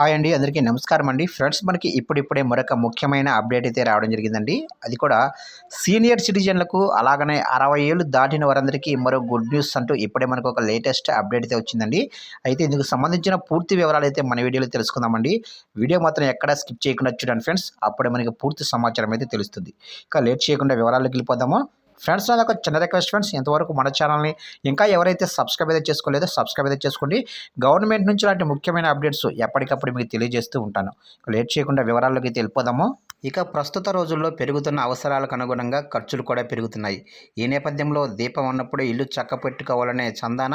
Hi అండి. అందరికీ నమస్కారం అండి. ఫ్రెండ్స్, మనకి ఇప్పుడిప్పుడే మరొక ముఖ్యమైన అప్డేట్ అయితే రావడం జరిగిందండి. అది కూడా సీనియర్ సిటిజన్లకు అలాగనే 60 ఏళ్ళు దాటిన వారందరికీ మరో గుడ్ న్యూస్ అంటూ ఇప్పుడే మనకు ఒక లేటెస్ట్ అప్డేట్ అయితే వచ్చిందండి. అయితే ఇందుకు సంబంధించిన పూర్తి వివరాలు అయితే మన వీడియోలో తెలుసుకుందామండి. వీడియో మాత్రం ఎక్కడా స్కిప్ చేయకుండా చూడండి ఫ్రెండ్స్. అప్పుడే మనకి పూర్తి సమాచారం అయితే తెలుస్తుంది. ఇక లేట్ చేయకుండా వివరాల్లోకి వెళ్ళిపోదాము. ఫ్రెండ్స్, నాది ఒక చిన్న రిక్వెస్ట్ ఫ్రెండ్స్. ఇంతవరకు మన ఛానల్ని ఇంకా ఎవరైతే సబ్స్క్రైబ్ అయితే చేసుకోలేదో సబ్స్క్రైబ్ అయితే చేసుకోండి. గవర్నమెంట్ నుంచి ఇలాంటి ముఖ్యమైన అప్డేట్స్ ఎప్పటికప్పుడు మీకు తెలియజేస్తూ ఉంటాను. లేట్ చేయకుండా వివరాల్లోకి అయితే వెళ్ళిపోదాము. ఇక ప్రస్తుత రోజుల్లో పెరుగుతున్న అవసరాలకు అనుగుణంగా ఖర్చులు కూడా పెరుగుతున్నాయి. ఈ నేపథ్యంలో దీపం ఉన్నప్పుడే ఇల్లు చక్కపెట్టుకోవాలనే చందాన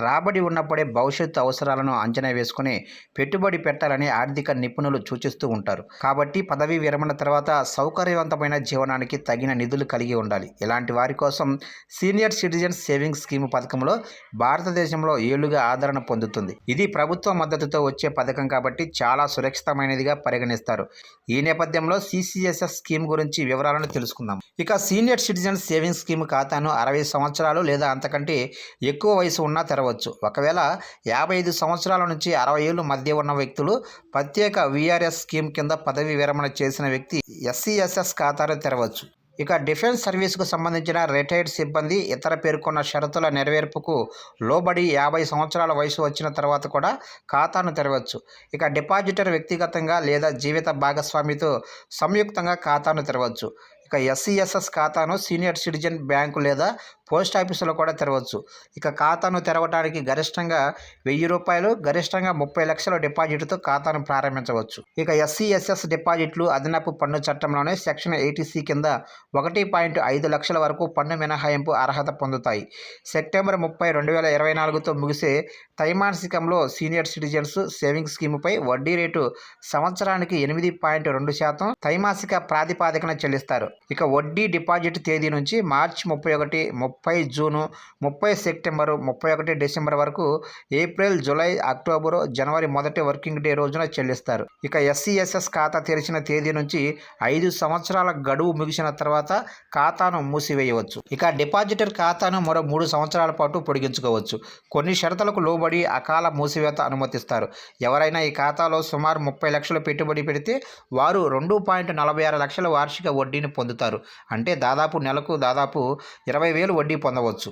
రాబడి ఉన్నప్పుడే భవిష్యత్తు అవసరాలను అంచనా వేసుకుని పెట్టుబడి పెట్టాలని ఆర్థిక నిపుణులు సూచిస్తూ ఉంటారు. కాబట్టి పదవీ విరమణ తర్వాత సౌకర్యవంతమైన జీవనానికి తగిన నిధులు కలిగి ఉండాలి. ఇలాంటి వారి కోసం సీనియర్ సిటిజన్స్ సేవింగ్స్ స్కీమ్ పథకంలో భారతదేశంలో ఏళ్లుగా ఆదరణ పొందుతుంది. ఇది ప్రభుత్వ మద్దతుతో వచ్చే పథకం కాబట్టి చాలా సురక్షితమైనదిగా పరిగణిస్తారు. ఈ నేపథ్యంలో సిసిఎస్ఎస్ స్కీమ్ గురించి వివరాలను తెలుసుకుందాం. ఇక సీనియర్ సిటిజన్ సేవింగ్స్ స్కీమ్ ఖాతాను 60 సంవత్సరాలు లేదా అంతకంటే ఎక్కువ వయసు ఉన్నా తెరవచ్చు. ఒకవేళ 55 సంవత్సరాల నుంచి 60 ఏళ్ళు మధ్య ఉన్న వ్యక్తులు ప్రత్యేక విఆర్ఎస్ స్కీమ్ కింద పదవి విరమణ చేసిన వ్యక్తి ఎస్సిఎస్ఎస్ ఖాతాను తెరవచ్చు. ఇక డిఫెన్స్ సర్వీసుకు సంబంధించిన రిటైర్డ్ సిబ్బంది ఇతర పేర్కొన్న షరతుల నెరవేర్పుకు లోబడి 50 సంవత్సరాల వయసు వచ్చిన తర్వాత కూడా ఖాతాను తెరవచ్చు. ఇక డిపాజిటర్ వ్యక్తిగతంగా లేదా జీవిత భాగస్వామితో సంయుక్తంగా ఖాతాను తెరవచ్చు. ఇక ఎస్సిఎస్ఎస్ ఖాతాను సీనియర్ సిటిజన్ బ్యాంకు లేదా పోస్ట్ ఆఫీసులో కూడా తెరవచ్చు. ఇక ఖాతాను తెరవడానికి గరిష్టంగా ₹1000, గరిష్టంగా 30 లక్షల డిపాజిట్తో ఖాతాను ప్రారంభించవచ్చు. ఇక ఎస్సిఎస్ఎస్ డిపాజిట్లు అదనపు పన్ను చట్టంలోనే సెక్షన్ 80C కింద 1.5 లక్షల వరకు పన్ను మినహాయింపు అర్హత పొందుతాయి. సెప్టెంబర్ 30, 2024తో ముగిసే త్రైమాసికంలో సీనియర్ సిటిజన్స్ సేవింగ్స్ స్కీముపై వడ్డీ రేటు సంవత్సరానికి 8.2% త్రైమాసిక ప్రాతిపాదికన చెల్లిస్తారు. ఇక వడ్డీ డిపాజిట్ తేదీ నుంచి మార్చి 31, 30 జూను, 30 సెప్టెంబరు, 31 డిసెంబర్ వరకు ఏప్రిల్, జూలై, అక్టోబరు, జనవరి మొదటి వర్కింగ్ డే రోజున చెల్లిస్తారు. ఇక ఎస్సిఎస్ఎస్ ఖాతా తెరిచిన తేదీ నుంచి 5 సంవత్సరాల గడువు ముగిసిన తర్వాత ఖాతాను మూసివేయవచ్చు. ఇక డిపాజిటర్ ఖాతాను మరో 3 సంవత్సరాల పాటు పొడిగించుకోవచ్చు. కొన్ని షరతులకు లోబడి అకాల మూసివేత అనుమతిస్తారు. ఎవరైనా ఈ ఖాతాలో సుమారు 30 లక్షలు పెట్టుబడి పెడితే వారు 2.46 లక్షల వార్షిక వడ్డీని పొందుతారు. అంటే నెలకు దాదాపు 20,000 వడ్డీ పొందవచ్చు.